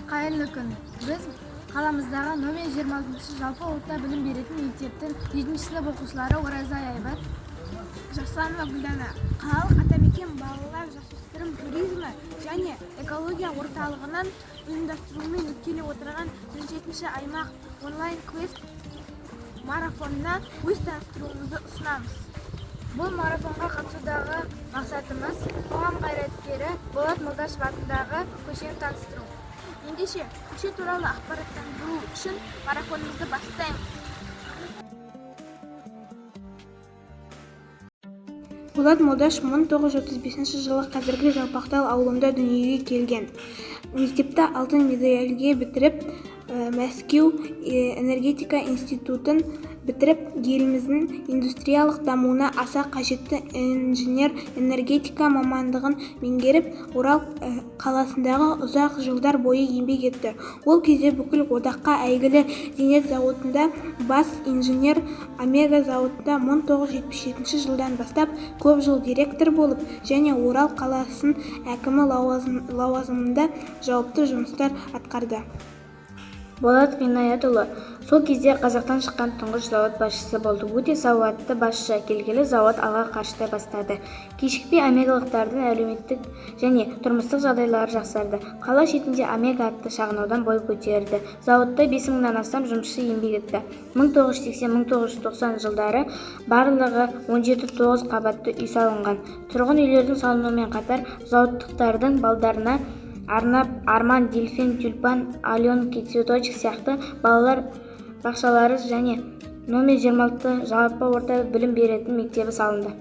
Қайырлы күн. Біз қаламыздағы номер 26 жалпы орта білім беретін мектептің 7-ші сынып оқушылары Оразай Айбат, Жасұланова Гүлдана, қалалық Атамекен балалар жасөспірім туризмі және экология орталығынан ұйымдастыруымен өткелі отырған 17-ші аймақ онлайн-квест марафонына өз таныстыруымызды ұсынамыз. бұл марафонға қатысудағы мақсатымыз қоғам қайраткері Болат Молдашев атындағы көшені таныстыру. Ендеше, көше туралы ақпараттандыру үшін марафонымызды бастаймыз. Болат Молдашев 1935 жылы қазіргі Жалпақтал ауылында дүниеге келген. Мектепті алтын медальге бітіріп, Мәскеу энергетика институтын бітіріп, еліміздің индустриялық дамуына аса қажетті инженер-энергетика мамандығын меңгеріп, Орал қаласындағы ұзақ жылдар бойы еңбек етті. Ол кезде бүкіл одаққа әйгілі Зенит зауытында бас инженер, Омега зауытында 1977 жылдан бастап көп жыл директор болып, және Орал қаласының әкімі лауазымында жауапты жұмыстар атқарды. Болат Ғинаятұлы сол кезде қазақтан шыққан тұңғыш зауыт басшысы болды. Өте сауатты басшы, келгелі зауыт алға қарыштай бастады. Кешікпей омегалықтардың әлеуметтік және тұрмыстық жағдайлары жақсарды. Қала шетінде Омега атты шағын аудан бой көтерді. Зауытта 5000-нан астам жұмысшы еңбек етті. 1980-1990 жылдары барлығы 17-9 қабатты үй салынған. Тұрғын үйлердің салынуымен қатар зауыттықтардың балдарына арнап Арман, Дельфин, Тюльпан, Аленки, Цветочек сияқты балалар бақшалары және номер 26 жалпы орта білім беретін мектебі салынды.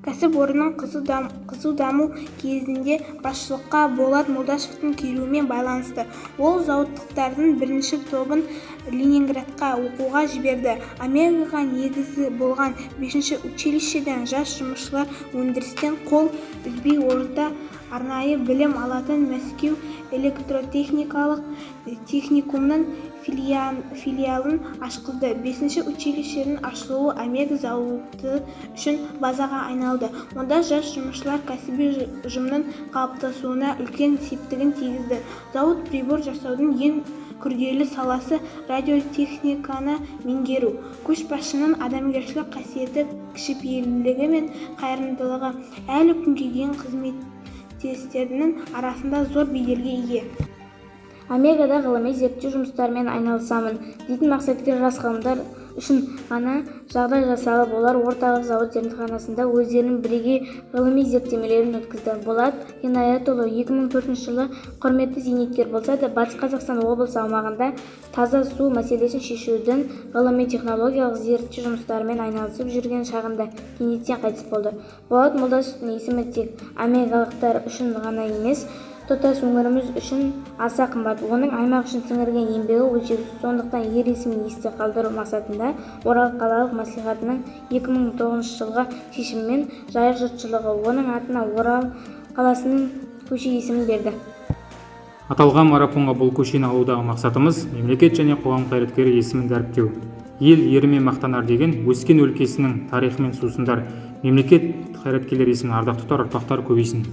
Кәсіпорынның қызу даму кезінде басшылыққа Болат Молдашевтың келуімен байланысты. Ол зауыттықтардың бірінші тобын Ленинградқа оқуға жіберді. Омегаға негізі болған 5-ші училищеден жас жұмысшылар өндірістен қол үзбей орта арнайы білім алатын Мәскеу электротехникалық техникумның филиалын ашқызды. 5-ші училищенің ашылуы Омега зауыты үшін базаға айналды. Онда жас жұмысшылар кәсіби ұжымның қалыптасуына үлкен септігін тигізді. Зауыт прибор жасаудың ең күрделі саласы радиотехниканы меңгеру. Көшбасшының адамгершілік қасиеті, кішіпейілдігі мен қайырымдылығы әлі күнге дейін қызметтерінің арасында зор беделге ие. Омегада ғылыми зерттеу жұмыстарымен айналысамын дейтін мақсаткер жас ғалымдар үшін ғана жағдай жасалып, олар орталық зауыт зертханасында өздерінің бірегей ғылыми зерттемелерін өткізді. Болат Ғинаятұлы 2004 жылы құрметті зейнеткер болса да, Батыс Қазақстан облысы аумағында таза су мәселесін шешудің ғылыми-технологиялық зерттеу жұмыстарымен айналысып жүрген шағында кенеттен қайтыс болды. Болат Молдашевтың есімі тек омегалықтар үшін ғана емес, тұтас өңіріміз үшін аса қымбат. Оның аймақ үшін сіңірген еңбегі өлшеусіз. Сондықтан ер есімін есте қалдыру мақсатында Орал қалалық мәслихатының 2009 жылғы шешімімен жайық жұртшылығы оның атына Орал қаласының көше есімін берді. Аталған марафонға бұл көшені алудағы мақсатымыз мемлекет және қоғам қайраткері есімін дәріптеу. Ел ерімен мақтанар деген өскен өлкесінің тарихымен сусындар. Мемлекет қайраткерлер есімін ардақты тұтар ұрпақтар көбейсін.